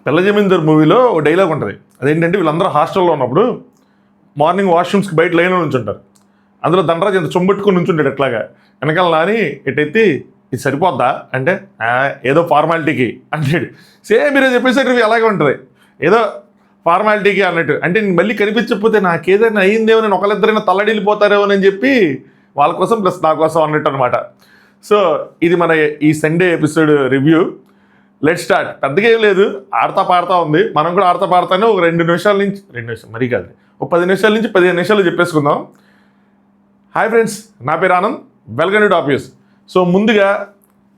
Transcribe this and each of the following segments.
పిల్ల జమీందార్ మూవీలో ఒక డైలాగ్ ఉంటుంది. అదేంటంటే వీళ్ళందరూ హాస్టల్లో ఉన్నప్పుడు మార్నింగ్ వాష్రూమ్స్కి బయట లైన్ ఉంచుంటారు. అందులో దండరాజు ఇంత చొంబెట్టుకుని ఉంచుంటాడు ఎట్లాగా. వెనకాల నాని ఎట్టెత్తి ఇది సరిపోద్దా అంటే ఏదో ఫార్మాలిటీకి అంటాడు. సేమ్ మీరు చెప్పేసరికి అలాగే ఉంటుంది, ఏదో ఫార్మాలిటీకి అన్నట్టు. అంటే నేను మళ్ళీ కనిపించకపోతే నాకేదైనా అయ్యిందేమో, నేను ఒకళ్ళిద్దరైనా తల్లడిల్లిపోతారేమో అని చెప్పి వాళ్ళ కోసం ప్లస్ నా కోసం అన్నట్టు అనమాట. సో ఇది మన ఈ Sunday episode review. Let start. పెద్దగా ఏం లేదు, ఆడతా పాడుతూ ఉంది. మనం కూడా ఆడతా పాడుతానే ఒక 2 నిమిషాల నుంచి 2 నిమిషాలు మరీ కాదు, ఒక 10 నిమిషాల నుంచి 15 నిమిషాలు చెప్పేసుకుందాం. హాయ్ ఫ్రెండ్స్, నా పేరు Anand, welcome to top news. So ముందుగా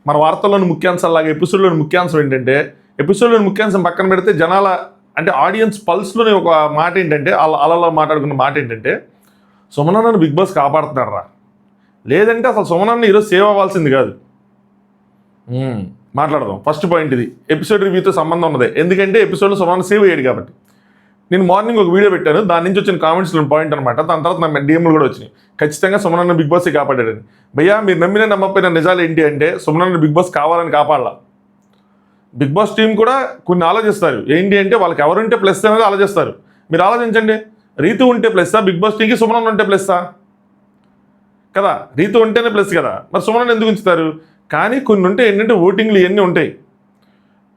మన వార్తల్లోని ముఖ్యాంశాలాగా ఎపిసోడ్లోని ముఖ్యాంశం ఏంటంటే, ఎపిసోడ్లోని ముఖ్యాంశం పక్కన పెడితే జనాల అంటే ఆడియన్స్ పల్స్లోని ఒక మాట ఏంటంటే, అలా మాట్లాడుకున్న మాట ఏంటంటే, సుమనన్నను బిగ్ బాస్ కాపాడుతున్నారా, లేదంటే అసలు సుమనన్న ఈరోజు సేవ్ అవ్వాల్సింది కాదు. మాట్లాడదాం. ఫస్ట్ పాయింట్ ఇది ఎపిసోడ్ రివ్యూతో సంబంధం ఉన్నది, ఎందుకంటే ఎపిసోడ్లో సుమనన్న సేవ్ అయ్యాడు కాబట్టి. నేను మార్నింగ్ ఒక వీడియో పెట్టాను, దాని నుంచి వచ్చిన కామెంట్స్లో పాయింట్ అనమాట. దాని తర్వాత నా డిఎంలు కూడా వచ్చినాయి, ఖచ్చితంగా సుమనన్న బిగ్ బాస్ కాపాడాడని. భయ్యా మీరు నమ్మిన నమ్మకపోయిన నిజాలు ఏంటి అంటే, సుమనన్న బిగ్ బాస్ కావాలని కాపాడాల. బిగ్ బాస్ టీం కూడా కొన్ని ఆలోచిస్తారు, ఏంటి అంటే వాళ్ళకి ఎవరుంటే ప్లస్ అనేది ఆలోచిస్తారు. మీరు ఆలోచించండి, రీతు ఉంటే ప్లస్సా బిగ్ బాస్ టీంకి, సుమనన్న ఉంటే ప్లస్సా కదా? రీతు ఉంటేనే ప్లస్ కదా, మరి సుమనన్న ఎందుకు ఉంచుతారు? కానీ కొన్ని ఉంటే ఏంటంటే ఓటింగ్లు ఇవన్నీ ఉంటాయి,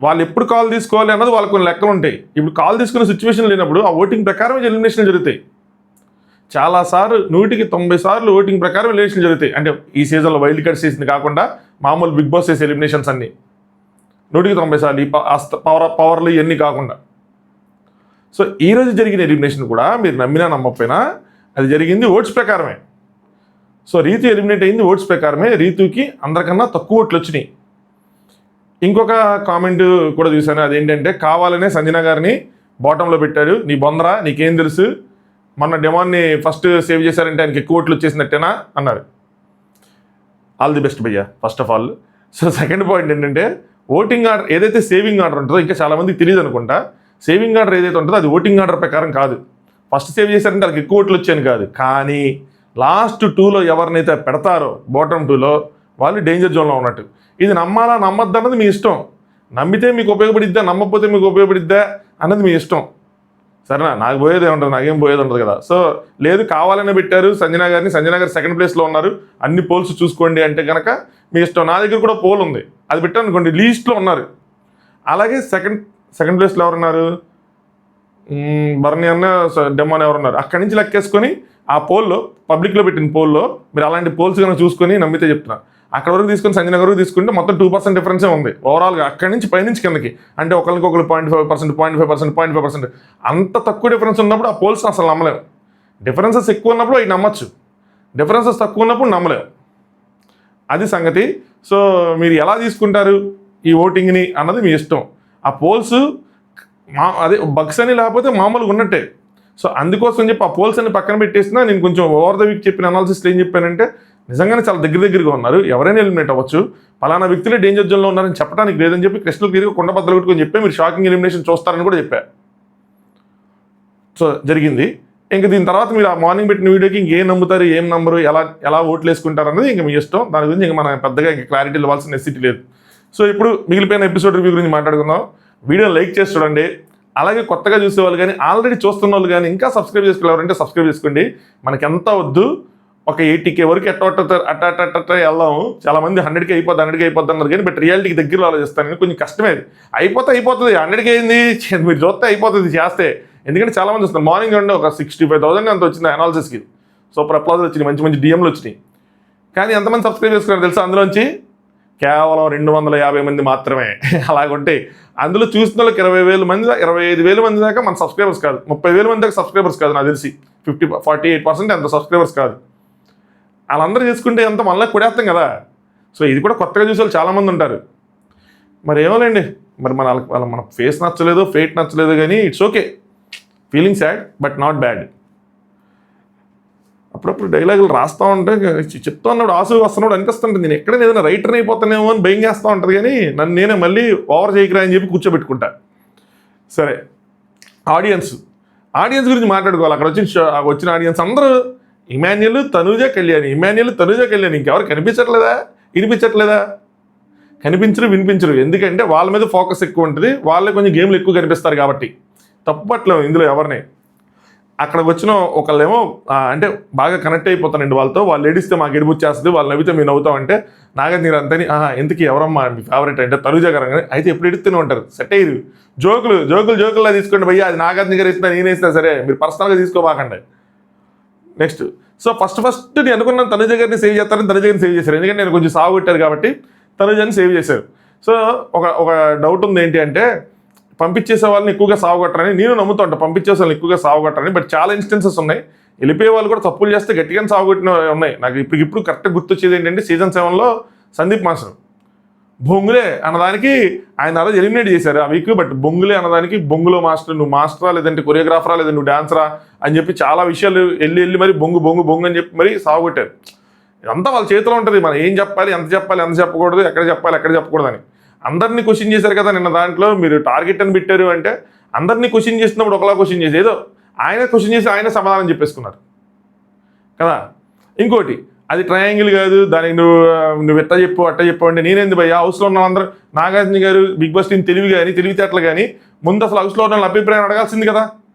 వాళ్ళు ఎప్పుడు కాల్ తీసుకోవాలి అన్నది వాళ్ళకి కొన్ని లెక్కలు ఉంటాయి. ఇప్పుడు కాల్ తీసుకునే సిచ్యువేషన్ లేనప్పుడు ఆ ఓటింగ్ ప్రకారం ఎలిమినేషన్ జరుగుతాయి. చాలాసార్లు 100కి 90 సార్లు ఓటింగ్ ప్రకారం ఎలిమినేషన్ జరుగుతాయి. అంటే ఈ సీజన్లో వైల్డ్ కార్డ్ సీజన్ కాకుండా మామూలు బిగ్ బాస్ చేసే ఎలిమినేషన్స్ అన్నీ 100కి 90 సార్లు, ఈ పవర్లు ఇవన్నీ కాకుండా. సో ఈరోజు జరిగిన ఎలిమినేషన్ కూడా మీరు నమ్మినా నమ్మకపోయినా అది జరిగింది ఓట్స్ ప్రకారమే. సో రీతు ఎలిమినేట్ అయింది ఓట్స్ ప్రకారమే. రీతుకి అందరికన్నా తక్కువ ఓట్లు వచ్చినాయి. ఇంకొక కామెంట్ కూడా చూశాను, అదేంటంటే కావాలనే సంజన గారిని బాటంలో పెట్టాడు. నీ బొందరా, నీకేం తెలుసు, మొన్న డెమాన్ని ఫస్ట్ సేవ్ చేశారంటే ఆయనకి ఎక్కువ ఓట్లు వచ్చేసినట్టేనా అన్నారు. ఆల్ ది బెస్ట్ భయ్యా first of all. So second point ఏంటంటే, ఓటింగ్ ఆర్డర్ ఏదైతే సేవింగ్ ఆర్డర్ ఉంటుందో, ఇంకా చాలామందికి తెలియదు అనుకుంటా, సేవింగ్ ఆర్డర్ ఏదైతే ఉంటుందో అది ఓటింగ్ ఆర్డర్ ప్రకారం కాదు. ఫస్ట్ సేవ్ చేశారంటే వాళ్ళకి ఎక్కువ ఓట్లు వచ్చాయని కాదు, కానీ లాస్ట్ 2లో ఎవరినైతే పెడతారో బాటమ్ 2లో వాళ్ళు డేంజర్ జోన్లో ఉన్నట్టు. ఇది నమ్మాలా నమ్మద్దు అన్నది మీ ఇష్టం. నమ్మితే మీకు ఉపయోగపడిద్దా, నమ్మకపోతే మీకు ఉపయోగపడిద్దా అన్నది మీ ఇష్టం. సరేనా? నాకు పోయేదే ఉంటుంది, నాకేం పోయేది ఉంటుంది కదా. సో లేదు కావాలనే పెట్టారు సంజన గారిని, సంజన గారు సెకండ్ ప్లేస్లో ఉన్నారు, అన్ని పోల్స్ చూసుకోండి అంటే కనుక మీ ఇష్టం. నా దగ్గర కూడా పోల్ ఉంది, అది పెట్టాను అనుకోండి, లీస్ట్లో ఉన్నారు. అలాగే సెకండ్ ప్లేస్లో ఎవరున్నారు, బర్నీ అన్న డెమాన్ ఎవరున్నారు, అక్కడి నుంచి లెక్కేసుకొని ఆ పోల్లో పబ్లిక్లో పెట్టిన పోల్లో మీరు అలాంటి పోల్స్ కనుక చూసుకొని నమ్మితే చెప్తున్నా, అక్కడ వరకు తీసుకొని సంజన వరకు తీసుకుంటే మొత్తం 2% డిఫరెన్సే ఉంది ఓవరాల్గా. అక్కడి నుంచి పైనుంచి కిందకి అంటే ఒకరికి 0.5% అంత తక్కువ డిఫరెన్స్ ఉన్నప్పుడు ఆ పోల్స్ అసలు నమ్మలేము. డిఫరెన్సెస్ ఎక్కువ ఉన్నప్పుడు అవి నమ్మచ్చు, డిఫరెన్సెస్ తక్కువ ఉన్నప్పుడు నమ్మలేము. అది సంగతి. సో మీరు ఎలా తీసుకుంటారు ఈ ఓటింగ్ని అన్నది మీ ఇష్టం. ఆ పోల్స్ అదే బగ్స్ అని లేకపోతే మామూలుగా ఉన్నట్టే. సో అందుకోసం చెప్పి ఆ పోల్స్ అన్ని పక్కన పెట్టేసినా నేను కొంచెం ఓవర్ ద వీక్ చెప్పిన అనాలిసిస్లో ఏం చెప్పానంటే, నిజంగానే చాలా దగ్గరగా ఉన్నారు, ఎవరైనా ఎలిమినేట్ అవ్వచ్చు, పలానా వ్యక్తులే డేంజర్ జోన్లో ఉన్నారని చెప్పడానికి లేదని చెప్పి క్రిస్టల్ క్లియర్గా కొండ బద్దలు కొట్టుకొని చెప్పి మీరు షాకింగ్ ఎలిమినేషన్ చూస్తారని కూడా చెప్పా. సో జరిగింది. ఇంకా దీని తర్వాత మీరు ఆ మార్నింగ్ పెట్టిన వీడియోకి ఇంకేం నమ్ముతారు, ఏం నమ్మరు, ఎలా ఓట్లు వేసుకుంటారు అన్నది ఇంకా మీ ఇష్టం. దాని గురించి ఇంకా మనం పెద్దగా ఇంకా క్లారిటీ ఇవ్వాల్సిన నెసిటీ లేదు. సో ఇప్పుడు మిగిలిపోయిన ఎపిసోడ్ రివ్యూ గురించి మాట్లాడుకుందాం. వీడియోని లైక్ చేసి చూడండి. అలాగే కొత్తగా చూసేవాళ్ళు కానీ ఆల్రెడీ చూస్తున్న వాళ్ళు కానీ ఇంకా సబ్స్క్రైబ్ చేసుకోవాలంటే సబ్స్క్రైబ్ చేసుకోండి. మనకి ఎంత వద్దు, ఒక 80K వరకు అట్ట వెళ్దాము. చాలామంది 100K అయిపోద్ది అన్నారు కానీ బట్ రియాలిటీకి దగ్గరలో ఆలోచిస్తాను కానీ కొంచెం కష్టమే. అది అయిపోతుంది 100K అయింది మీరు చూస్తే అయిపోతుంది చేస్తే. ఎందుకంటే చాలామంది వస్తున్నారు మార్నింగ్ ఉండే ఒక 65,000 అంత వచ్చింది అనాలిసిస్కి. సూపర్ అప్లాజులు వచ్చినాయి, మంచి డిఎంలు వచ్చినాయి. కానీ ఎంతమంది సబ్స్క్రైబ్ చేసుకున్నారు తెలుసా? అందులోంచి కేవలం 250 మంది మాత్రమే. అలాగుంటే అందులో చూసిన వాళ్ళకి 20,000 మంది 25,000 మంది దాకా మన సబ్స్క్రైబర్స్ కాదు, 30,000 మంది దాకా సబ్స్క్రైబర్స్ కాదు. నాకు తెలిసి 48% ఎంత సబ్స్క్రైబర్స్ కాదు. వాళ్ళందరూ చేసుకుంటే ఎంత మనలో కొడేస్తాం కదా. సో ఇది కూడా కొత్తగా చూసే వాళ్ళు చాలామంది ఉంటారు. మరి ఏమోలేండి, మరి మన ఫేస్ నచ్చలేదు, ఫేట్ నచ్చలేదు, కానీ it's okay, feeling sad but not bad. అప్పుడప్పుడు డైలాగులు రాస్తూ ఉంటే చెప్తా ఉన్నప్పుడు ఆసు వస్తున్నప్పుడు అనిపిస్తుంటుంది నేను ఎక్కడైనా ఏదైనా రైటర్ని అయిపోతానేమో అని భయం చేస్తూ ఉంటుంది, కానీ నన్ను నేనే మళ్ళీ ఓవర్ చేయకరా అని చెప్పి కూర్చోబెట్టుకుంటా. సరే, ఆడియన్స్ గురించి మాట్లాడుకోవాలి. అక్కడ వచ్చిన ఆడియన్స్ అందరూ ఇమాన్యుల్, తనూజ, కళ్యాణి, ఇంకెవరు కనిపించట్లేదా, వినిపించట్లేదా? కనిపించరు వినిపించరు, ఎందుకంటే వాళ్ళ మీద ఫోకస్ ఎక్కువ ఉంటుంది, వాళ్ళే కొంచెం గేమ్లు ఎక్కువ కనిపిస్తారు కాబట్టి. తప్పట్లేదు ఇందులో ఎవరిని. అక్కడికి వచ్చిన ఒకళ్ళేమో అంటే బాగా కనెక్ట్ అయిపోతానండి వాళ్ళతో, వాళ్ళు ఏడిస్తే మాకు ఏడిపుచ్చేస్తుంది, వాళ్ళు నవ్వితే మేము నవ్వుతాం అంటే నాగార్జున అంతని ఎందుకు ఎవరమ్మా మీ ఫేవరెట్ అంటే తనుజ గారు అని. అయితే ఎప్పుడు ఎడుతూనే ఉంటారు, సెట్ అయ్యారు, జోకుల్లా తీసుకోండి భయ్యా, అది నాగార్జున గారు ఇస్తున్నా నేను ఇస్తున్నా సరే, మీరు పర్సనల్గా తీసుకోబాకండి. నెక్స్ట్ సో ఫస్ట్ నేను అనుకున్నాను తనుజ గారిని సేవ్ చేస్తారని తనుజ గారిని సేవ్ చేశారు, ఎందుకంటే నేను కొంచెం సాగు కొట్టారు కాబట్టి తనుజని సేవ్ చేశారు. సో ఒక డౌట్ ఉంది ఏంటి అంటే, పంపించేసే వాళ్ళని ఎక్కువగా సాగుకొట్టరని నేను నమ్ముతూ ఉంటాను, పంపించేసే వాళ్ళని ఎక్కువగా సాగుకొట్టరని. బట్ చాలా ఇన్స్టెన్సెస్ ఉన్నాయి, వెళ్ళిపోయే వాళ్ళు కూడా తప్పులు చేస్తే గట్టిగానే సాగుకొట్టిన ఉన్నాయి. నాకు ఇప్పుడు కరెక్ట్గా గుర్తొచ్చేది ఏంటంటే సీజన్ 7లో సందీప్ మాస్టర్ బొంగులే అన్నదానికి ఆయన ఆ రోజు ఎలిమినేట్ చేశారు ఆ వీక్. బట్ బొంగులే అన్నదానికి బొంగులో మాస్టర్, నువ్వు మాస్టరా లేదంటే కొరియోగ్రాఫరా లేదా నువ్వు డాన్సరా అని చెప్పి చాలా విషయాలు వెళ్ళి మరి బొంగు అని చెప్పి మరి సాగుకొట్టారు. ఇదంతా వాళ్ళ చేతిలో ఉంటుంది, మనం ఏం చెప్పాలి, ఎంత చెప్పకూడదు, ఎక్కడ చెప్పకూడదు అని. అందరినీ క్వశ్చన్ చేశారు కదా నిన్న దాంట్లో, మీరు టార్గెట్ అని పెట్టారు అంటే అందరినీ క్వశ్చన్ చేసినప్పుడు ఒకలా క్వశ్చన్ చేసి ఏదో ఆయన క్వశ్చన్ చేసి ఆయన సమాధానం చెప్పేసుకున్నారు కదా. ఇంకోటి అది ట్రయాంగిల్ కాదు, దానికి నువ్వు అట్ట చెప్పు అంటే నేనేంది భయ్యా, హౌస్లో ఉన్న అందరూ నాగార్జున గారు బిగ్ బాస్ టీం తెలివితేటలు కానీ ముందు అసలు హౌస్లో ఉన్న అభిప్రాయం అడగాల్సింది కదా.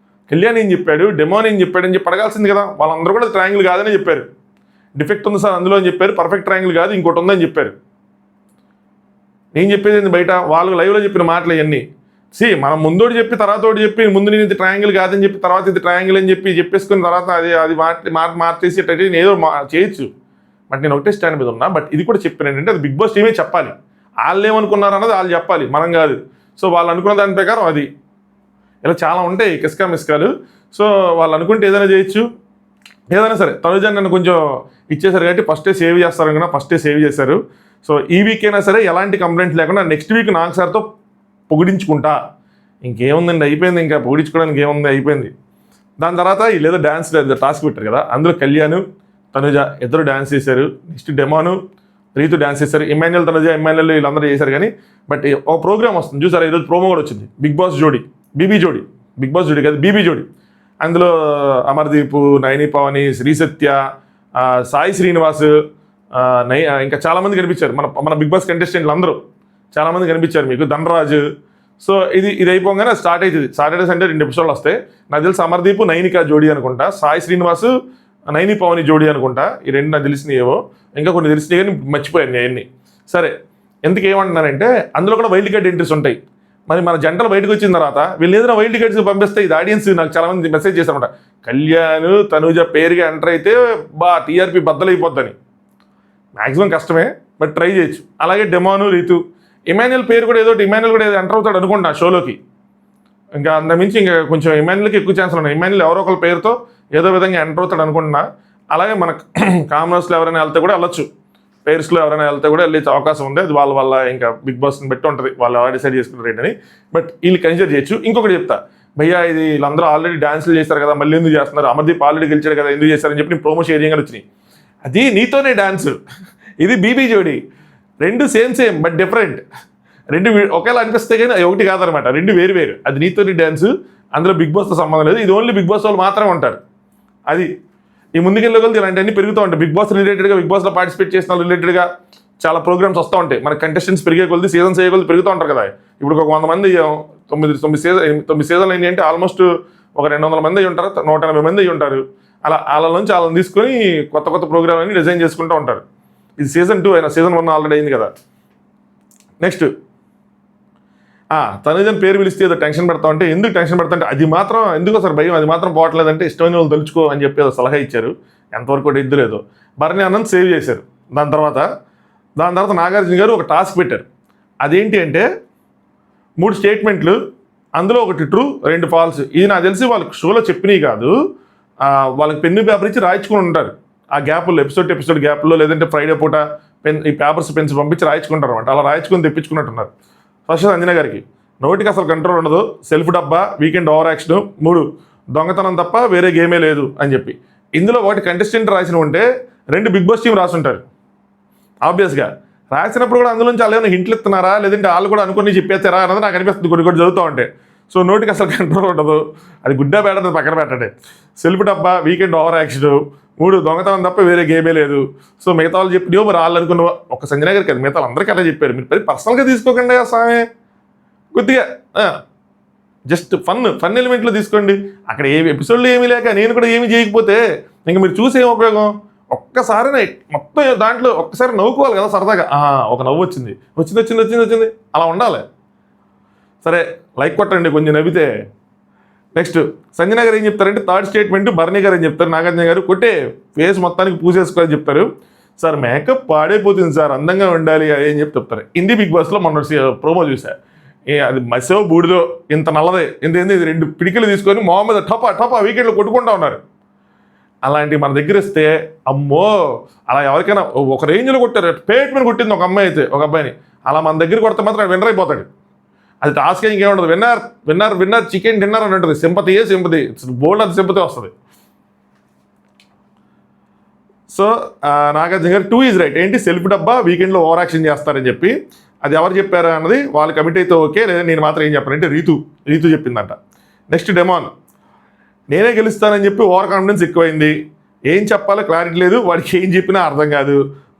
కళ్యాణ్ ఏం చెప్పాడు, డెమోన్ ఏం చెప్పాడు అని చెప్పి అడగాల్సింది కదా. వాళ్ళందరూ కూడా ట్రయాంగిల్ కాదని చెప్పారు, డిఫెక్ట్ ఉంది సార్ అందులో అని చెప్పారు, పర్ఫెక్ట్ ట్రయాంగిల్ కాదు ఇంకోటి ఉందని చెప్పారు. నేను చెప్పేది బయట వాళ్ళు లైవ్లో చెప్పిన మాటలు ఇవన్నీ. మనం ముందోటి చెప్పి తర్వాత చెప్పి ముందు నేను ఇది ట్రయాంగిల్ కాదని చెప్పి తర్వాత ఇది ట్రయాంగిల్ అని చెప్పేసుకున్న తర్వాత అది మార్చేసేటట్టు నేను ఏదో చేయొచ్చు. బట్ నేను ఒకటే స్టాండ్ మీద ఉన్నా. బట్ ఇది కూడా చెప్పాను ఏంటంటే అది బిగ్ బాస్ టీమే చెప్పాలి, వాళ్ళు ఏమనుకున్నారు అన్నది వాళ్ళు చెప్పాలి, మనం కాదు. సో వాళ్ళు అనుకున్న దాని ప్రకారం అది ఇలా చాలా ఉంటాయి కిస్కా మిస్కాలు. సో వాళ్ళు అనుకుంటే ఏదైనా చేయొచ్చు, ఏదైనా సరే. తనుజ నన్ను కొంచెం ఇచ్చేసారు కాబట్టి ఫస్టే సేవ్ చేస్తారు అనుకున్నా, ఫస్టే సేవ్ చేశారు. సో ఈ వీక్ అయినా సరే ఎలాంటి కంప్లైంట్ లేకుండా నెక్స్ట్ వీక్ నాగ్ సార్తో పొగిడించుకుంటా. ఇంకేముందండి, అయిపోయింది, ఇంకా పొగిడించుకోవడానికి ఏముంది, అయిపోయింది. దాని తర్వాత వీళ్ళేదో డ్యాన్స్ టాస్క్ పెట్టారు కదా, అందులో కళ్యాణ్ తనుజ ఇద్దరు డ్యాన్స్ చేశారు. నెక్స్ట్ డెమోను రీతు డ్యాన్స్ చేశారు, ఇమాన్యుల్ తనుజ ఇమాన్యుల్ వీళ్ళందరూ చేశారు. కానీ బట్ ఒక ప్రోగ్రామ్ వస్తుంది చూసారా, ఈరోజు ప్రోమో కూడా వచ్చింది, బిగ్ బాస్ జోడి బీబీ జోడి, బిగ్ బాస్ జోడి కాదు బీబీ జోడి. అందులో అమర్దీప్, నైని పవని, శ్రీసత్య, సాయి శ్రీనివాస్, ఇంకా చాలామంది కనిపించారు. మన బిగ్ బాస్ కంటెస్టెంట్లు అందరూ చాలామంది కనిపించారు మీకు, ధనరాజు. సో ఇది అయిపోగానే స్టార్ట్ అవుతుంది. సాటర్డే సండే 2 ఎపిసోడ్లు వస్తాయి. నాకు తెలిసి అమర్దీప్ నైనిక జోడి అనుకుంటా, సాయి శ్రీనివాస్ నైని పవని జోడి అనుకుంటా. ఈ 2 నాకు తెలిసినయేవో, ఇంకా కొన్ని తెలిసినాయి కానీ మర్చిపోయాను అవన్నీ. సరే, ఎందుకు ఏమంటున్నానంటే అందులో కూడా వైల్డ్ కార్డ్ ఎంట్రీస్ ఉంటాయి. మరి మన జంటలు బయటకు వచ్చిన తర్వాత వీళ్ళు ఏదైనా వైల్డ్ కార్డ్స్ పంపిస్తే ఇది ఆడియన్స్ నాకు చాలామంది మెసేజ్ చేశారన్నమాట, కళ్యాణ్ తనుజ పేరుగా ఎంటర్ అయితే టీఆర్పీ బద్దలైపోద్దని. మ్యాక్సిమం కష్టమే, బట్ ట్రై చేయొచ్చు. అలాగే డెమోను, రీతు, ఇమాన్యుల్ పేరు కూడా ఏదో ఇమాన్యుల్ కూడా ఏదో ఎంటర్ అవుతాడు అనుకుంటా షోలోకి. ఇంకా అంతమించి ఇంకా కొంచెం ఇమాన్యుల్కి ఎక్కువ ఛాన్సులు ఉన్నాయి. ఇమాన్యుల్ ఎవరో ఒకరి పేరుతో ఏదో విధంగా ఎంటర్ అవుతాడు అనుకుంటున్నా. అలాగే మన కామనర్స్లో ఎవరైనా వెళ్తే కూడా వెళ్ళొచ్చు, పేర్స్లో ఎవరైనా వెళ్తే కూడా వెళ్ళే అవకాశం ఉంది. అది వాళ్ళ ఇంకా బిగ్ బాస్ని బట్టి ఉంటుంది, వాళ్ళు ఎలా డిసైడ్ చేసుకున్న రేట్ అని. బట్ వీళ్ళు కన్సిడర్ చేయొచ్చు. ఇంకొకటి చెప్తా భయ్యా, ఇది వీళ్ళందరూ ఆల్రెడీ డాన్సులు చేస్తారు కదా, మళ్ళీ ఎందుకు చేస్తున్నారు, అమర్దీప్ ఆల్రెడీ గెలిచాడు కదా ఎందుకు చేస్తారని చెప్పి నేను ప్రోమో షేర్ చేయగానే వచ్చినాయి. అది నీతోనే డాన్స్, ఇది బీబీ జోడి, 2 సేమ్ బట్ డిఫరెంట్. 2 ఒకేలా అనిపిస్తే కానీ ఒకటి కాదనమాట, 2 వేరు. అది నీతోని డ్యాన్స్, అందులో బిగ్ బాస్తో సంబంధం లేదు. ఇది ఓన్లీ బిగ్ బాస్ వాళ్ళు మాత్రమే ఉంటారు. అది ఈ ముందుకెళ్ళే కొద్ది ఇలాంటివన్నీ పెరుగుతూ ఉంటాయి. బిగ్ బాస్ రిలేటెడ్గా, బిగ్ బాస్లో పార్టిసిపేట్ చేసిన రిలేటెడ్గా చాలా ప్రోగ్రామ్స్ వస్తూ ఉంటాయి. మన కంటెస్టెంట్స్ పెరిగే కొద్ది, సీజన్స్ అయ్యే కొద్ది పెరుగుతూ ఉంటారు కదా. ఇప్పుడు ఒక 100 మంది 9 సీజన్లు ఏంటి అంటే ఆల్మోస్ట్ ఒక 200 మంది అయ్యి ఉంటారు, 180 మంది అయ్యి ఉంటారు. అలా వాళ్ళ నుంచి వాళ్ళని తీసుకొని కొత్త ప్రోగ్రామ్ అని డిజైన్ చేసుకుంటూ ఉంటారు. ఇది సీజన్ 2 అయినా, సీజన్ 1 ఆల్రెడీ అయింది కదా. నెక్స్ట్ తనుజన్ పేరు పిలిస్తే ఏదో టెన్షన్ పెడతా ఉంటే, ఎందుకు టెన్షన్ పెడతా అంటే అది మాత్రం ఎందుకో సార్ భయం, అది మాత్రం పోవట్లేదంటే ఇష్టమైన వాళ్ళు తలుచుకో అని చెప్పి ఏదో సలహా ఇచ్చారు. ఎంతవరకు కూడా ఇద్దరు భరణి అన్నం సేవ్ చేశారు. దాని తర్వాత నాగార్జున గారు ఒక టాస్క్ పెట్టారు. అదేంటి అంటే 3 స్టేట్మెంట్లు, అందులో ఒకటి ట్రూ 2 ఫాల్స్. ఇది నాకు తెలిసి వాళ్ళకి షోలో చెప్పినవి కాదు, వాళ్ళకి పెన్ను పేపర్ ఇచ్చి రాయించుకుని ఉంటారు ఆ గ్యాప్లో, ఎపిసోడ్ గ్యాప్లో, లేదంటే ఫ్రైడే పూట ఈ పేపర్స్ పెన్స్ పంపించి రాయించుకుంటారు అనమాట. అలా రాయించుకొని తెప్పించుకున్నట్టున్నారు. ఫస్ట్ అంజనా గారికి నోటికి అసలు కంట్రోల్ ఉండదు, సెల్ఫ్ డబ్బా, వీకెండ్ ఓవర్ యాక్షన్, 3 దొంగతనం తప్ప వేరే గేమే లేదు అని చెప్పి. ఇందులో ఒకటి కంటెస్టెంట్ రాసిన ఉంటే 2 బిగ్ బాస్ టీం రాసుంటారు ఆబ్వియస్గా. రాసినప్పుడు కూడా అందులోంచి వాళ్ళు ఏమైనా హింట్లు ఇస్తున్నారా, లేదంటే వాళ్ళు కూడా అనుకుని చెప్పేస్తారా అన్నది నాకు అనిపిస్తుంది కొన్ని చదువుతూ ఉంటే. సో నోటికి అసలు కంట్రోల్ ఉండదు, అది గుడ్డా బేడది పక్కన పెట్టండి. సెల్ఫ్ డబ్బా, వీకెండ్ ఓవర్ యాక్షన్, 3 దొంగతనం తప్ప వేరే గేమే లేదు. సో మిగతా వాళ్ళు చెప్పినో మరి వాళ్ళు అనుకున్న ఒక సంజన గారికి కదా, మిగతా అందరికీ అలా చెప్పారు. మీరు పర్సనల్గా తీసుకోకండి స్వామి, కొద్దిగా జస్ట్ ఫన్ ఎలిమెంట్లో తీసుకోండి. అక్కడ ఏ ఎపిసోడ్లో ఏమీ లేక నేను కూడా ఏమీ చేయకపోతే ఇంక మీరు చూసి ఏం ఉపయోగం? ఒక్కసారి మొత్తం దాంట్లో ఒక్కసారి నవ్వుకోవాలి కదా సరదాగా. ఒక నవ్వు వచ్చింది అలా ఉండాలి. సరే లైక్ కొట్టండి కొంచెం నవ్వితే. నెక్స్ట్ సంజన గారు ఏం చెప్తారంటే థర్డ్ స్టేట్మెంట్ భరణి గారు ఏం చెప్తారు, నాగార్జున గారు కొట్టే ఫేస్ మొత్తానికి పూసేసుకోవాలని చెప్తారు. సార్ మేకప్ పాడైపోతుంది సార్, అందంగా ఉండాలి ఏం చెప్తారు. హిందీ బిగ్ బాస్లో మొన్న ప్రోమో చూసా, అది మసో బూడిదో ఇంత నల్లదే ఇంత 2 పిడికలు తీసుకొని మొహమ్మద్ టపా వీకెండ్లో కొట్టుకుంటా ఉన్నారు. అలాంటి మన దగ్గర ఇస్తే అమ్మో, అలా ఎవరికైనా ఒక రేంజ్లో కొట్టారు, పేట్ మీద కొట్టింది ఒక అమ్మాయి అయితే ఒక అబ్బాయిని, అలా మన దగ్గర కొడితే మాత్రం విన్నర్ అయిపోతాడు. అది టాస్క్ ఇంకేముండదు, విన్నర్ చికెన్ డిన్నర్ అని ఉంటుంది. సింపతి బోల్డ్ అది సింపతి వస్తుంది. సో నాగార్జున గారు 2 ఈజ్ రైట్. ఏంటి సెల్ఫ్ డబ్బా వీకెండ్లో ఓవర్ యాక్షన్ చేస్తారని చెప్పి, అది ఎవరు చెప్పారా అన్నది వాళ్ళు కమిట్ అయితే ఓకే, లేదా నేను మాత్రం ఏం చెప్పానంటే రీతు చెప్పిందంట. నెక్స్ట్ డెమాన్, నేనే గెలుస్తానని చెప్పి ఓవర్ కాన్ఫిడెన్స్ ఎక్కువైంది, ఏం చెప్పాలో క్లారిటీ లేదు, వాడికి ఏం చెప్పినా అర్థం కాదు.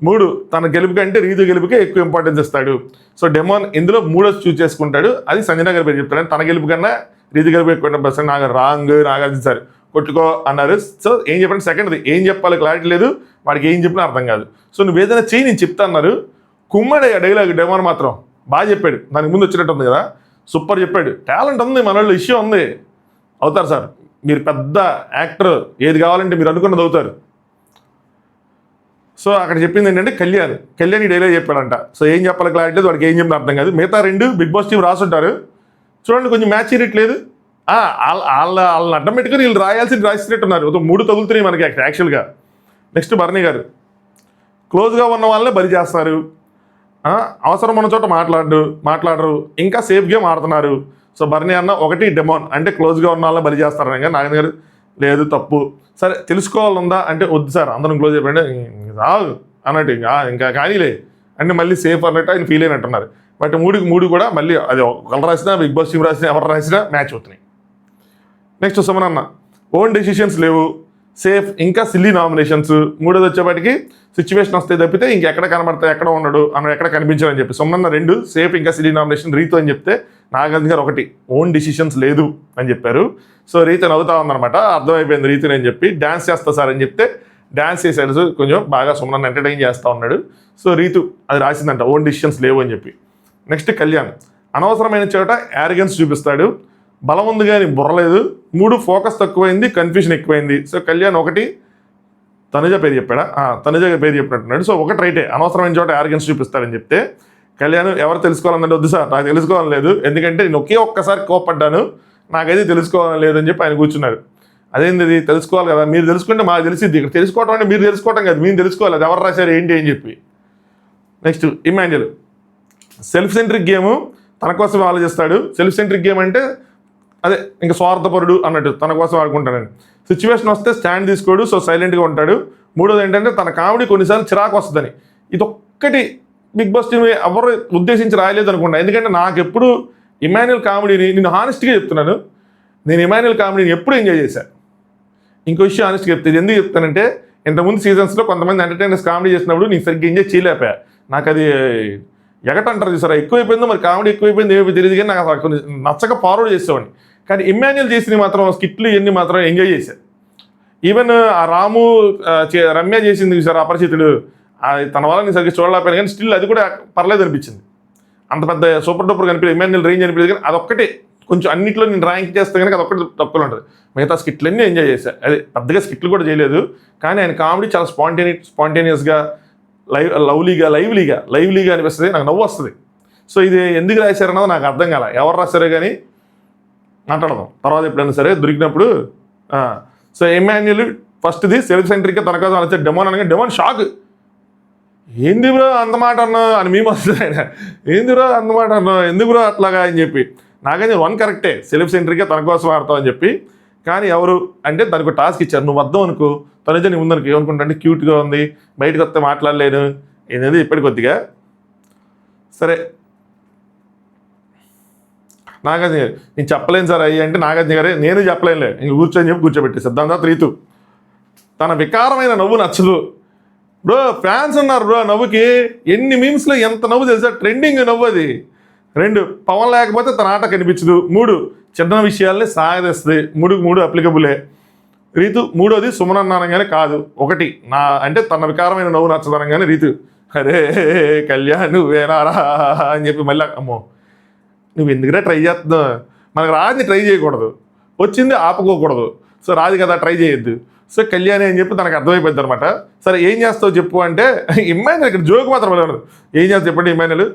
3 తన గెలుపు కంటే రీతు గెలుపుకే ఎక్కువ ఇంపార్టెన్స్ ఇస్తాడు. సో డెమాన్ ఇందులో 3 చూస్ చేసుకుంటాడు, అది సంజన గారి పేరు చెప్తాడు. తన గెలుపు కన్నా రీతు గెలుపు ఎక్కువ రాంగ్ నాగార్జున సార్ కొట్టుకో అన్నారు. సో ఏం చెప్పండి సెకండ్ది, ఏం చెప్పాలో క్లారిటీ లేదు, వాడికి ఏం చెప్పినా అర్థం కాదు. సో నువ్వు ఏదైనా చెయ్యి నేను చెప్తా అన్నారు. కుమ్మడి ఆ డైలాగ్ డెమాన్ మాత్రం బాగా చెప్పాడు, దానికి ముందు వచ్చినట్టు ఉంది కదా, సూపర్ చెప్పాడు. టాలెంట్ ఉంది మన వాళ్ళు, ఇష్యూ ఉంది, అవుతారు సార్, మీరు పెద్ద యాక్టర్, ఏది కావాలంటే మీరు అనుకున్నది అవుతారు. సో అక్కడ చెప్పింది ఏంటంటే కళ్యాణ్ ఈ డైలాగ్ చెప్పాడంట. సో ఏం చెప్పాలి క్లారిటీ లేదు, వాడికి ఏం చెప్పిన అర్థం కాదు. మిగతా 2 బిగ్ బాస్ టీం రాసుంటారు చూడండి, కొంచెం మ్యాచ్ ఇరట్లేదు, వాళ్ళని అడ్డం పెట్టుకుని వీళ్ళు రాసినట్టున్నారు. 3 తగులుతున్నాయి మనకి యాక్చువల్గా. నెక్స్ట్ భరణి గారు, క్లోజ్గా ఉన్న వాళ్ళనే బలి చేస్తారు, అవసరం ఉన్న చోట మాట్లాడరు, ఇంకా సేఫ్ గేమ్ ఆడుతున్నారు. సో భరణి అన్న 1 డెమాన్ అంటే క్లోజ్గా ఉన్న వాళ్ళని బలి చేస్తారు. ఇంకా నాగన్ గారు లేదు తప్పు, సరే తెలుసుకోవాలందా అంటే వద్దు సార్ అందరం క్లోజ్ అయిపోయింది రాదు అన్నట్టు, ఇంకా కానీలే అంటే మళ్ళీ సేఫ్ అన్నట్టు ఆయన ఫీల్ అయినట్టున్నారు. బట్ 3 కూడా మళ్ళీ అది ఒకళ్ళు రాసినా బిగ్ బాస్ టీం రాసినా ఎవరు రాసినా మ్యాచ్ అవుతున్నాయి. నెక్స్ట్ సుమన్ అన్న, ఓన్ డెసిషన్స్ లేవు, సేఫ్, ఇంకా సిల్లీ నామినేషన్స్. 3ది వచ్చేపాటికి సిచ్యువేషన్ వస్తే తప్పితే ఇంకెక్కడ కనబడతాయి, ఎక్కడ ఉండడు అన్న, ఎక్కడ కనిపించాలని చెప్పి. సుమన్ 2 సేఫ్ ఇంకా సిల్లీ నామినేషన్. రీతు అని చెప్తే నాగార్జున గారు 1 ఓన్ డిసిషన్స్ లేదు అని చెప్పారు. సో రీతు నవ్వుతా ఉందన్నమాట, అర్థమైపోయింది రీతుని అని చెప్పి. డ్యాన్స్ చేస్తా సార్ అని చెప్తే డ్యాన్స్ చేశాడు, కొంచెం బాగా సుమన్ ఎంటర్టైన్ చేస్తూ ఉన్నాడు. సో రీతు అది రాసిందంట ఓన్ డిసిషన్స్ లేవు అని చెప్పి. నెక్స్ట్ కళ్యాణ్, అనవసరమైన చోట యారిగన్స్ చూపిస్తాడు, బలం ఉంది కానీ బుర్రలేదు. 3 ఫోకస్ తక్కువైంది, కన్ఫ్యూజన్ ఎక్కువైంది. సో కళ్యాణ్ 1 తనుజ పేరు చెప్పాడా, తనుజ పేరు చెప్పినట్టున్నాడు. సో 1 రైటే, అనవసరమైన చోట యారిగన్స్ చూపిస్తాడని చెప్తే కళ్యాణ్ ఎవరు తెలుసుకోవాలంటే వద్దు సార్ నాకు తెలుసుకోవాలని లేదు, ఎందుకంటే నేను ఒక్కసారి కోపడ్డాను, నాకైతే తెలుసుకోవాలని లేదని చెప్పి ఆయన కూర్చున్నారు. అదేంది తెలుసుకోవాలి కదా, మీరు తెలుసుకుంటే మాకు తెలిసిద్ది. ఇక్కడ తెలుసుకోవటం అంటే మీరు తెలుసుకోవటం కాదు, మీరు తెలుసుకోవాలి అది ఎవరు రాశారు ఏంటి అని చెప్పి. Next Emmanuel, self centric game, తన కోసం ఆలోచిస్తాడు. సెల్ఫ్ సెంట్రిక్ గేమ్ అంటే అదే ఇంకా స్వార్థపరుడు అన్నట్టు, తన కోసం ఆడుకుంటాడని. సిచ్యువేషన్ వస్తే స్టాండ్ తీసుకోడు, సో సైలెంట్గా ఉంటాడు. 3వది ఏంటంటే తన కామెడీ కొన్నిసార్లు చిరాకు వస్తుందని. ఇదొక్కటి బిగ్ బాస్ టీం ఎవరు ఉద్దేశించి రాయలేదు అనుకుంటా, ఎందుకంటే నాకు ఎప్పుడు ఇమాన్యుల్ కామెడీని, నేను హానెస్ట్గా చెప్తున్నాను, నేను ఇమాన్యుల్ కామెడీని ఎప్పుడు ఎంజాయ్ చేశాను. ఇంకో విషయం హానెస్ట్గా చెప్తే, ఎందుకు చెప్తానంటే ఇంతకుముందు సీజన్స్లో కొంతమంది ఎంటర్టైనర్స్ కామెడీ చేసినప్పుడు నేను సరిగ్గా ఎంజాయ్ చేయలేకపోయా. నాకు అది ఎగటంటారు చూసారా, ఎక్కువైపోయిందో మరి కామెడీ ఎక్కువైపోయింది ఏమీ తెలియదు, కానీ నాకు కొన్ని నచ్చక ఫార్వర్డ్ చేసేవాడిని. కానీ ఇమాన్యుల్ చేసిన మాత్రం స్కిట్లు ఇవన్నీ మాత్రం ఎంజాయ్ చేశాను. ఈవెన్ ఆ రాము రమ్య చేసింది చూసారు అపరిచితుడు, తన వల్ల నేను సరిగ్గా చూడలేకపోయాను, కానీ స్టిల్ అది కూడా పర్లేదు అనిపించింది. అంత పెద్ద సూపర్ డూపర్ కనిపించదు, ఇమాన్యుల్ రేంజ్ అనిపించదు, కానీ అదొక్కటే కొంచెం అన్నింటిలో నేను ర్యాంక్ చేస్తే కనుక అదొక్కటి తక్కువ ఉంటుంది. మిగతా స్కిట్లన్నీ ఎంజాయ్ చేశాను. అది పెద్దగా స్కిట్లు కూడా చేయలేదు, కానీ ఆయన కామెడీ చాలా స్పాంటేనియస్గా లైవ్లీగా అనిపిస్తుంది, నాకు నవ్వు వస్తుంది. సో ఇది ఎందుకు రాశారన్నది నాకు అర్థం కాల, ఎవరు రాశారో కానీ మాట్లాడదాం తర్వాత ఎప్పుడైనా సరే దొరికినప్పుడు. సో ఇమాన్యుల్ ఫస్ట్ది సెల్ఫ్ సెంట్రిక్గా తన కోసం వచ్చే డెమోన్ అనగా డెమోన్ షాక్, ఏంది బ్రో అంత మాట అన్నా అని మేము వస్తుంది ఆయన, ఏంది బ్రో అంత మాట అన్నా ఎందుకు బ్రో అట్లాగా అని చెప్పి. నాకైతే 1 కరెక్టే, సెల్ఫ్ సెంట్రిక్గా తన కోసం ఆడతావు అని చెప్పి. కానీ ఎవరు అంటే దానికి టాస్క్ ఇచ్చారు, నువ్వు వద్దాం అనుకో, తనుజ నీ ముందరికి ఏమనుకుంటా అంటే క్యూట్గా ఉంది, బయటకు వస్తే మాట్లాడలేను అనేది ఇప్పటి కొద్దిగా. సరే నాగార్జున గారు, నేను చెప్పలేను సార్ అయ్యి అంటే నాగార్జున గారే నేను చెప్పలేనులే, ఇంక కూర్చొని చెప్పి కూర్చోబెట్టి సిద్ధాంత రీతు తన వికారమైన నవ్వు నచ్చదు. బ్రో ఫ్యాన్స్ ఉన్నారు బ్రో నవ్వుకి. ఎన్ని మీమ్స్లో ఎంత నవ్వు తెలుసా, ట్రెండింగ్ నవ్వు అది. 2 పవన్ లేకపోతే తన ఆట కనిపించదు. 3 చిన్న విషయాల్ని సాగదీస్తుంది. 3 అప్లికబులే. రీతు 3వది సుమన్ అనగానే కాదు. 1 నా అంటే తన వికారమైన నవ్వు నచ్చదనగానే రీతు అరే కళ్యాణ్ నువ్వేనారా అని చెప్పి మళ్ళీ అమ్మో నువ్వు ఎందుకురా ట్రై చేస్తున్నావు, మనకు రాజుని ట్రై చేయకూడదు, వచ్చింది ఆపుకోకూడదు. సో రాదు కదా ట్రై చేయొద్దు. సో కళ్యాణి అని చెప్పి తనకు అర్థమైపోద్ది అనమాట. సరే ఏం చేస్తావు చెప్పు అంటే ఇమ్మాన్యుల్ ఇక్కడ జోక్ మాత్రం ఉండదు. ఏం చేస్తావు చెప్పండి ఇమ్మాన్యుల్,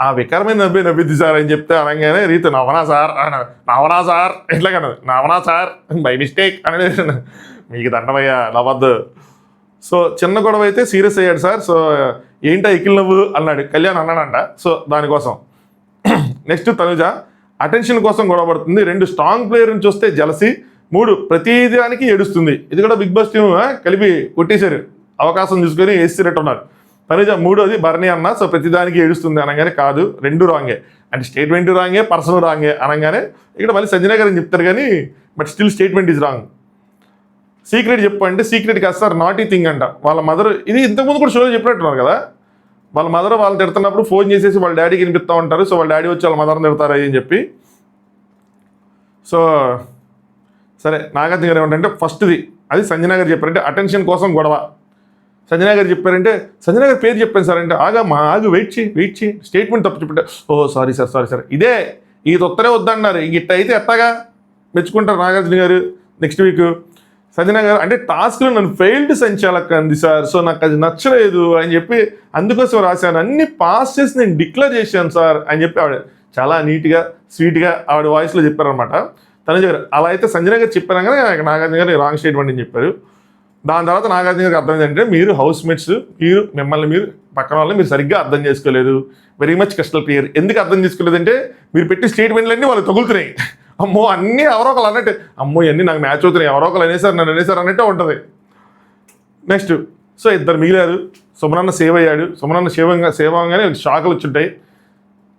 ఆ వికారమైన నవ్విద్ది సార్ అని చెప్తే అనగానే రీతు నవనా సార్ ఎట్లా కన్నది నవనా సార్ బై మిస్టేక్ అనేది మీకు దండమయ్యా నవ్వద్దు. సో చిన్న గొడవ అయితే సీరియస్ అయ్యాడు సార్. సో ఏంటా ఎకిల్ నవ్వు అన్నాడు, కళ్యాణ్ అన్నాడంట. సో దానికోసం నెక్స్ట్ తనుజ అటెన్షన్ కోసం గొడవ పడుతుంది. 2 స్ట్రాంగ్ ప్లేయర్ని చూస్తే జలసి. 3 ప్రతిదానికి ఏడుస్తుంది. ఇది కూడా బిగ్ బాస్ టీమ్ కలిపి కొట్టేశారు, అవకాశం చూసుకొని వేసినట్టు ఉన్నారు. తనుజ 3వది భరణి అన్న. సో ప్రతిదానికి ఏడుస్తుంది అనగానే కాదు, 2 రాంగే. అంటే స్టేట్మెంట్ రాంగే, పర్సన్ రాంగే అనగానే ఇక్కడ మళ్ళీ సంజన గారు అని చెప్తారు కానీ but still statement is wrong. Secret చెప్పు అంటే సీక్రెట్ కాదు సార్ నాటీ థింగ్ అంట. వాళ్ళ మదర్ ఇది ఇంతకుముందు కూడా షోలో చెప్పినట్టున్నారు కదా, వాళ్ళ మదర్ వాళ్ళు తిడుతున్నప్పుడు ఫోన్ చేసేసి వాళ్ళ డాడీకి వినిపిస్తూ ఉంటారు. సో వాళ్ళ డాడీ వచ్చి వాళ్ళ మదర్ని తిడతారు అని చెప్పి. సో సరే నాగార్జున గారు ఏమంటే ఫస్ట్ది అది సంజన గారు చెప్పారంటే అటెన్షన్ కోసం గొడవ. సంజన గారు చెప్పారంటే సంజన గారి పేరు చెప్పాను సార్ అంటే ఆగు వెయిట్ చేయి స్టేట్మెంట్ తప్పు చెప్పంటే ఓ సారీ సార్ ఇదే ఈ తొత్తరే వద్దన్నారు. ఇట్ట అయితే ఎట్టాగా మెచ్చుకుంటారు నాగార్జున గారు. నెక్స్ట్ వీక్ సంజన గారు అంటే టాస్క్లో నన్ను ఫెయిల్డ్ సంచాలక అంది సార్. సో నాకు అది నచ్చలేదు అని చెప్పి అందుకోసం రాశాను, అన్ని పాస్ చేసి నేను డిక్లేర్ చేశాను సార్ అని చెప్పి ఆవిడ చాలా నీట్గా స్వీట్గా ఆవిడ వాయిస్లో చెప్పారనమాట. తనుజ గారు అలా అయితే సంజన గారు చెప్పారనగానే నాగార్జున గారు రాంగ్ స్టేట్మెంట్ అని చెప్పారు. దాని తర్వాత నాగార్జున గారికి అర్థం ఏంటంటే మీరు హౌస్ మేట్స్, మీరు పక్కన వాళ్ళని మీరు సరిగ్గా అర్థం చేసుకోలేదు. Very much crystal clear. ఎందుకు అర్థం చేసుకోలేదంటే మీరు పెట్టి స్టేట్మెంట్లన్నీ వాళ్ళు తగులుతున్నాయి. అమ్మో అన్నీ ఎవరో ఒకరు అన్నట్టు అమ్మో ఇవన్నీ నాకు మ్యాచ్ అవుతున్నాయి, ఎవరో ఒకరు అనేసారు నన్ను అనేసారు అన్నట్టే ఉంటుంది. Next so 2 మిగిలారు. సుమనన్న సేవ్ అయ్యాడు. సుమనన్న సేవ్ అవగానే షాకులు వచ్చుంటాయి.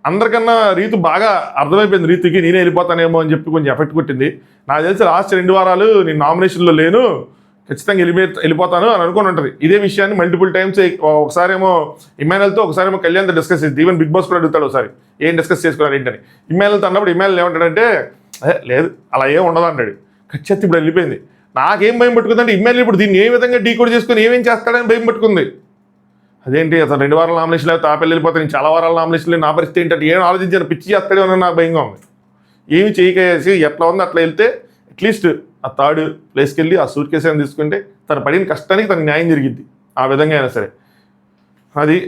అందరికన్నా రీతు బాగా అర్థమైపోయింది. రీతుకి నేనే వెళ్ళిపోతానేమో అని చెప్పి కొంచెం ఎఫెక్ట్ కొట్టింది. నాకు తెలిసి లాస్ట్ 2 వారాలు నేను నామినేషన్లో లేను, ఖచ్చితంగా వెళ్ళిపోతాను అని అనుకుని ఉంటుంది. ఇదే విషయాన్ని మల్టిపుల్ టైమ్స్ ఒకసారేమో ఇమ్మాన్యుల్తో ఒకసారేమో కళ్యాణ్తో డిస్కస్ చేసి ఈవెన్ బిగ్ బాస్ కూడా అడుగుతాడు ఒకసారి ఏం డిస్కస్ చేసుకున్నారు ఏంటని. ఇమ్మాన్యుల్తో అన్నప్పుడు ఇమ్మాన్యుల్ ఏమంటాడంటే లేదు అలా ఏం ఉండదు అంటాడు. ఖచ్చితంగా ఇప్పుడు వెళ్ళిపోయింది. నాకేం భయం పట్టుకుందంటే ఇమ్మాన్యుల్ ఇప్పుడు దీన్ని ఏ విధంగా డీకోడ్ చేసుకుని ఏమేం చేస్తాడని భయం పట్టుకుంది. అదేంటి అసలు 2 వారాల నామినేషన్ లేకపోతే ఆపేళ్ళు వెళ్ళిపోతాను, నేను చాలా వారాల నామినేషన్ నా పరిస్థితి ఏంటంటే ఏం ఆలోచించాను పిచ్చి చేస్తాడు అని నాకు భయంగా ఉంది. ఏమి చేయకేసి ఎట్లా ఉంది అట్లా వెళ్తే అట్లీస్ట్ ఆ 3rd ప్లేస్కి వెళ్ళి ఆ సూట్ కేసు అని తీసుకుంటే తను పడిన కష్టానికి తనకు న్యాయం జరిగిద్ది ఆ విధంగా అయినా సరే అది.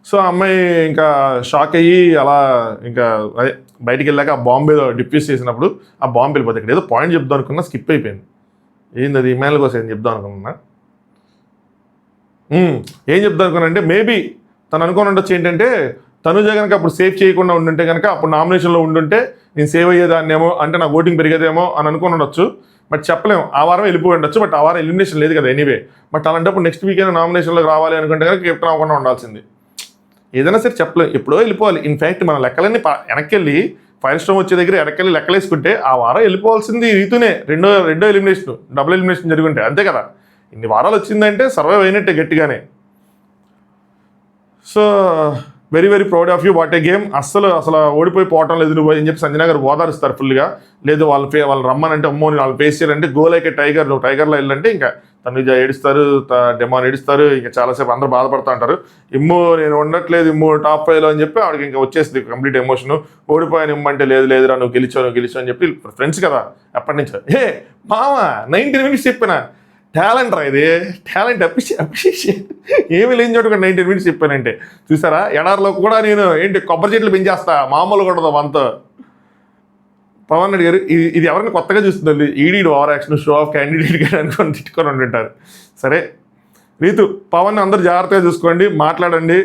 సో ఆ అమ్మాయి ఇంకా షాక్ అయ్యి అలా ఇంకా అదే బయటికి వెళ్ళాక ఆ బాంబు ఏదో డిఫ్యూజ్ చేసినప్పుడు ఆ బాంబు వెళ్ళిపోతుంది. ఇక్కడ ఏదో పాయింట్ చెప్దాం అనుకున్నా స్కిప్ అయిపోయింది. ఏంది అది ఇమ్మాన్యుల్ కోసం ఏం చెప్దాం అనుకున్నా ఏం చెప్దాం అనుకున్నా అంటే మేబీ తను అనుకుని ఉండొచ్చు ఏంటంటే తనుజ కనుక అప్పుడు సేవ్ చేయకుండా ఉండుంటే కనుక అప్పుడు నామినేషన్లో ఉండుంటే నేను సేవ్ అయ్యేదాన్నేమో అంటే నాకు ఓటింగ్ పెరిగేదేమో అని అనుకుని ఉండొచ్చు. బట్ చెప్పలేము, ఆ వారం వెళ్ళిపోయి ఉండొచ్చు. బట్ ఆ వారం ఎలిమినేషన్ లేదు కదా ఎనీవే. బట్ అలాంటప్పుడు నెక్స్ట్ వీకెండ్ నామినేషన్లోకి రావాలి అనుకుంటే కనుక కెప్టెన్ అవ్వకుండా ఉండాల్సింది. ఏదైనా సరే చెప్పలేము, ఎప్పుడో వెళ్ళిపోవాలి. ఇన్ఫ్యాక్ట్ మన లెక్కలన్నీ వెనక్కి వెళ్ళి ఫైర్ స్టోమ్ వచ్చే దగ్గర వెనక్కి లెక్కలేసుకుంటే ఆ వారం వెళ్ళిపోవాల్సింది రీతునే. రెండో ఎలిమినేషన్ డబుల్ ఎలిమినేషన్ జరుగుంటే అంతే కదా. ఇన్ని వారాలు వచ్చిందంటే సర్వైవ్ అయినట్టే గట్టిగానే. So very very proud of you, what a game. అసలు ఓడిపోయి పోవటం లేదు నువ్వు అని చెప్పి సంజన గారు ఓదారుస్తారు ఫుల్గా. లేదు వాళ్ళు రమ్మనంటే అమ్మో వాళ్ళు ఫేస్ చేయాలంటే గోల్ అయితే టైగర్, నువ్వు టైగర్లో వెళ్ళంటే ఇంకా తనుజ ఏడుస్తారు, డెమాన్ ఏడుస్తారు, ఇంకా చాలాసేపు అందరూ బాధపడుతూ ఉంటారు. ఇమ్మో నేను ఉండట్లేదు ఇమ్మో టాప్ 5లో అని చెప్పి ఆవిడకి ఇంకా వచ్చేస్తుంది కంప్లీట్ ఎమోషన్. ఓడిపోయాను ఇమ్మంటే లేదురా నువ్వు గెలిచావు అని చెప్పి ఫ్రెండ్స్ కదా ఎప్పటి నుంచో ఏ మామ 19 minutes చెప్పినా టాలెంట్ రా ఇది, టాలెంట్ అప్రిషియేషన్ ఏమి లేని చోటు 19 minutes చెప్పానంటే చూసారా. ఎడారిలో కూడా నేను ఏంటి కొబ్బరి చెట్లు పెంచేస్తా మామూలు కూడా వంతో. పవన్ రెడ్డి గారు ఇది ఎవరైనా కొత్తగా చూస్తుంది ED over action show off candidate గారు అనుకొని తిట్టుకొని ఉంటుంటారు. సరే రీతు పవన్ అందరూ జాగ్రత్తగా చూసుకోండి, మాట్లాడండి,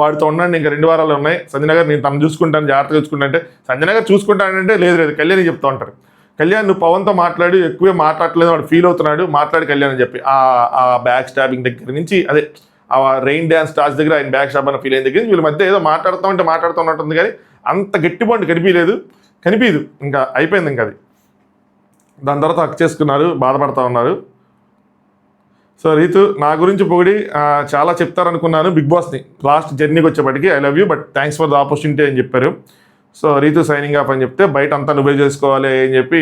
వాడితో ఉండండి. ఇంకా 2 వారాలు ఉన్నాయి. సంజన గారు నేను తను చూసుకుంటాను జాగ్రత్తగా చూసుకుంటా అంటే సంజన గారు చూసుకుంటానంటే లేదు కళ్యాణ్ చెప్తూ ఉంటారు. కళ్యాణ్ నువ్వు పవన్తో మాట్లాడి ఎక్కువే మాట్లాడలేదు వాడు ఫీల్ అవుతున్నాడు, మాట్లాడి కళ్యాణ్ అని చెప్పి ఆ బ్యాక్ స్టాబింగ్ దగ్గర నుంచి అదే ఆ రెయిన్ డ్యాన్స్ స్టార్స్ దగ్గర ఆయన బ్యాక్ స్టాబ్ అన్న ఫీల్ అయిన దగ్గర వీళ్ళ మధ్య ఏదో మాట్లాడుతున్నట్టుంది కానీ అంత గట్టి బాండ్ కనిపించదు. ఇంకా అయిపోయింది ఇంకా అది. దాని తర్వాత హక్ చేసుకున్నారు, బాధపడతా ఉన్నారు. సో రీతు నా గురించి పొగిడి చాలా చెప్తారనుకున్నాను బిగ్ బాస్ని, లాస్ట్ జర్నీకి వచ్చేప్పటికి I love you but thanks for the opportunity అని చెప్పారు. సో రీతు సైనింగ్ ఆఫ్ అని చెప్తే బయట అంతా నువ్వే చేసుకోవాలి అని చెప్పి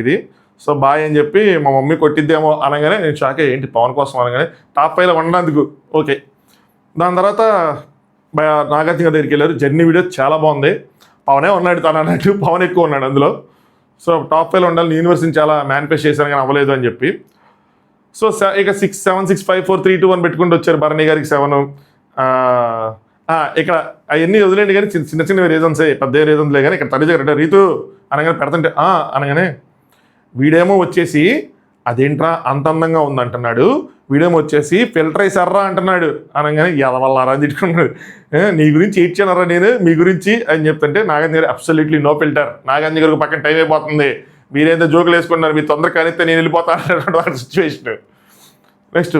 ఇది. సో బాయ్ అని చెప్పి మా మమ్మీ కొట్టిద్దేమో అనగానే నేను షాకే, ఏంటి పవన్ కోసం అనగానే టాప్ 5లో ఉండడానికి ఓకే. దాని తర్వాత నాగార్జున దగ్గరికి వెళ్ళారు. జర్నీ వీడియో చాలా బాగుంది. పవనే ఉన్నాడు తను అన్నట్టు, పవన్ ఎక్కువ ఉన్నాడు అందులో. సో టాప్ 5లో ఉండాలి, యూనివర్స్ని చాలా మేనిఫెస్ట్ చేశాను కానీ అవ్వలేదు అని చెప్పి. సో ఇక 6, 7, 6, 5, 4, 3, 2, 1 పెట్టుకుంటూ వచ్చారు. భరణి గారికి 7. ఇక్కడ అవన్నీ వదిలేండి కానీ చిన్న చిన్న రీజన్సే, పెద్ద రీజన్లే. కానీ ఇక్కడ తల్లి దగ్గర రీతు అనగానే పెడుతుంటే అనగానే వీడేమో వచ్చేసి అదేంట్రా అంత అందంగా ఉందంటున్నాడు, వీడేమో వచ్చేసి ఫిల్టర్ వేసారా అంటున్నాడు అనగానే ఎదవల్లారా అని తిట్టుకున్నాడు. నీ గురించి ఏడ్చానరా నేను మీ గురించి అని చెప్తుంటే నాగార్జున గారు అబ్సల్యూట్లీ నో ఫిల్టర్, నాగార్జున గారికి పక్కన టైం అయిపోతుంది, మీరేందో జోకులు వేసుకుంటున్నారు, మీరు తొందర కానిస్తే నేను వెళ్ళిపోతాను సిచ్యువేషన్. నెక్స్ట్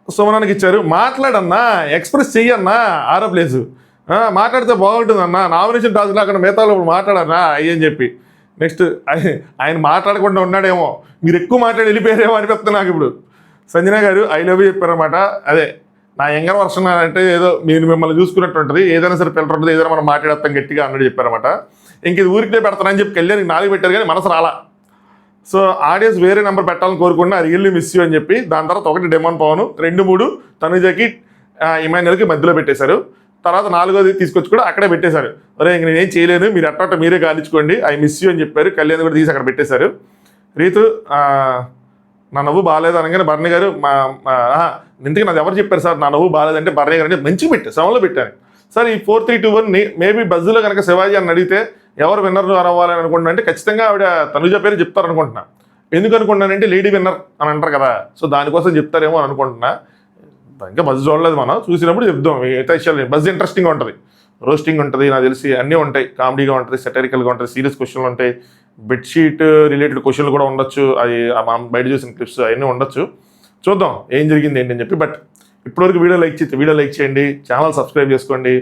సుమనానికి ఇచ్చారు. మాట్లాడన్నా, ఎక్స్ప్రెస్ చెయ్యన్నా, 6వ ప్లేసు మాట్లాడితే బాగుంటుందన్నా, నామినేషన్ టాస్క్ అక్కడ మిగతాలో ఇప్పుడు మాట్లాడన్నా అయ్యని చెప్పి. నెక్స్ట్ ఆయన మాట్లాడకుండా ఉన్నాడేమో, మీరు ఎక్కువ మాట్లాడి వెళ్ళిపోయారేమో అనిపిస్తుంది నాకు ఇప్పుడు. సంజన గారు ఐ లవ్ యూ చెప్పారన్నమాట. అదే నా యంగర్ వర్షన్ అంటే ఏదో మీరు మిమ్మల్ని చూసుకున్నట్టు ఉంటుంది, ఏదైనా సరే ఫిల్టర్ ఉంటుంది, ఏదైనా మనం మాట్లాడతాం గట్టిగా అన్నట్టు చెప్పారన్నమాట. ఇంక ఇది ఊరికే పెడతానని చెప్పి కళ్యాణ్కి 4 పెట్టారు కానీ మనసు రాలా. సో ఆడియన్స్ వేరే నెంబర్ పెట్టాలని కోరుకున్నా, రియల్లీ మిస్ యూ అని చెప్పి. దాని తర్వాత 1 డెమాన్ పవన్, 2, 3 తనుజకి ఇమాన్యుల్కి మధ్యలో పెట్టేశారు. తర్వాత 4వది తీసుకొచ్చి కూడా అక్కడే పెట్టేశారు. అరే ఇంక నేనేం చేయలేను, మీరు అట్ట మీరే గాలించుకోండి, ఐ మిస్ యూ అని చెప్పారు. కళ్యాణ్ కూడా తీసి అక్కడ పెట్టేశారు. రీతు నా నవ్వు బాగాలేదు అనగానే భరణి గారు ఇంతకీ నాది ఎవరు చెప్పారు సార్ నా నవ్వు బాగాలేదంటే భరణి గారు అంటే మంచిగా పెట్టారు, 7లో పెట్టాను సార్. ఈ 4, 3, 2, 1 మేబీ బజ్జులో కనుక శివాజీ అని అడిగితే ఎవరు విన్నర్ అవ్వాలని అనుకుంటున్నా అంటే ఖచ్చితంగా ఆవిడ తనుజ పేరు చెప్తారనుకుంటున్నా. ఎందుకు అనుకుంటున్నానంటే లేడీ విన్నర్ అని అంటారు కదా, సో దానికోసం చెప్తారేమో అని అనుకుంటున్నా. ఇంకా బజ్ చూడలేదు, మనం చూసినప్పుడు చెప్దాం. మిగతా విషయాలు బజ్ ఇంట్రెస్టింగ్గా ఉంటుంది, రోస్టింగ్ ఉంటుంది, నాకు తెలిసి అన్నీ ఉంటాయి, కామెడీగా ఉంటుంది, సెటరికల్గా ఉంటుంది, సీరియస్ క్వశ్చన్లు ఉంటాయి, బెడ్షీట్ రిలేటెడ్ క్వశ్చన్లు కూడా ఉండొచ్చు, అది బయట చూసిన క్లిప్స్ అవన్నీ ఉండొచ్చు. చూద్దాం ఏం జరిగింది ఏంటి అని చెప్పి. బట్ ఇప్పటివరకు వీడియో లైక్ చేయండి, ఛానల్ సబ్స్క్రైబ్ చేసుకోండి.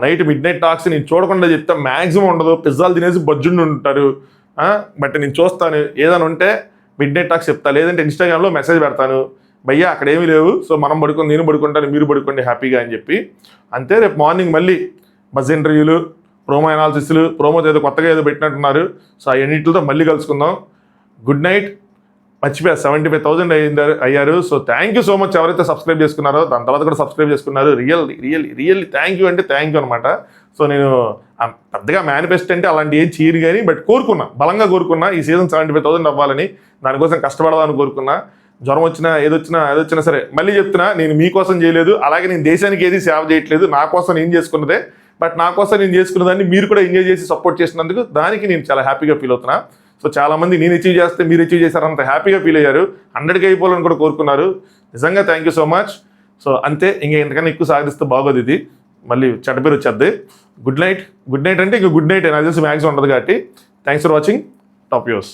నైట్ మిడ్నైట్ టాక్స్ నేను చూడకుండా చెప్తా, మ్యాక్సిమం ఉండదు, పిజ్జాలు తినేసి బజ్జుండి ఉంటారు. బట్ నేను చూస్తాను, ఏదైనా ఉంటే మిడ్నైట్ టాక్స్ చెప్తా, లేదంటే ఇన్స్టాగ్రామ్లో మెసేజ్ పెడతాను, భయ్యా అక్కడ ఏమీ లేవు, సో మనం పడుకొని నేను పడుకుంటాను, మీరు పడుకోండి హ్యాపీగా అని చెప్పి. అంతే. రేపు మార్నింగ్ మళ్ళీ బజ్ ఇంటర్వ్యూలు, ప్రోమో అనాలిసిస్లు, ప్రోమోతో ఏదో కొత్తగా ఏదో పెట్టినట్టున్నారు, సో అవన్నిటితో మళ్ళీ కలుసుకుందాం. Good night. మర్చిపోయా 75,000 అయ్యారు. So thank you so much ఎవరైతే సబ్స్క్రైబ్ చేసుకున్నారో, దాని తర్వాత కూడా సబ్స్క్రైబ్ చేసుకున్నారు. రియల్లీ థ్యాంక్ యూ అంటే థ్యాంక్ యూ అనమాట. సో నేను పెద్దగా మేనిఫెస్ట్ అంటే అలాంటి ఏం చేయను కానీ, బట్ బలంగా కోరుకున్నా ఈ సీజన్ 75,000 అవ్వాలని, దానికోసం కష్టపడదామని కోరుకున్నా. జ్వరం వచ్చినా ఏదొచ్చినా సరే మళ్ళీ చెప్తున్నా, నేను మీకోసం చేయలేదు, అలాగే నేను దేశానికి ఏది సేవ చేయట్లేదు, నా కోసం నేను చేసుకున్నదే. బట్ నా కోసం నేను చేసుకున్న దాన్ని మీరు కూడా ఎంజాయ్ చేసి సపోర్ట్ చేసినందుకు దానికి నేను చాలా హ్యాపీగా ఫీల్ అవుతున్నా. సో చాలామంది నేను అచీవ్ చేస్తే మీరు అచీవ్ చేశారంత హ్యాపీగా ఫీల్ అయ్యారు, 100కి అయిపోవాలని కూడా కోరుకున్నారు. నిజంగా thank you so much. So అంతే, ఇంకా ఎంతకన్నా ఎక్కువ సాగిస్తే బాగోదు, ఇది మళ్ళీ చెడ్డ పేరు వచ్చేద్ది. గుడ్ నైట్ అంటే ఇంకా గుడ్ నైట్ నాకు తెలిసి మ్యాక్సిమం ఉండదు కాబట్టి. Thanks for watching. Top views.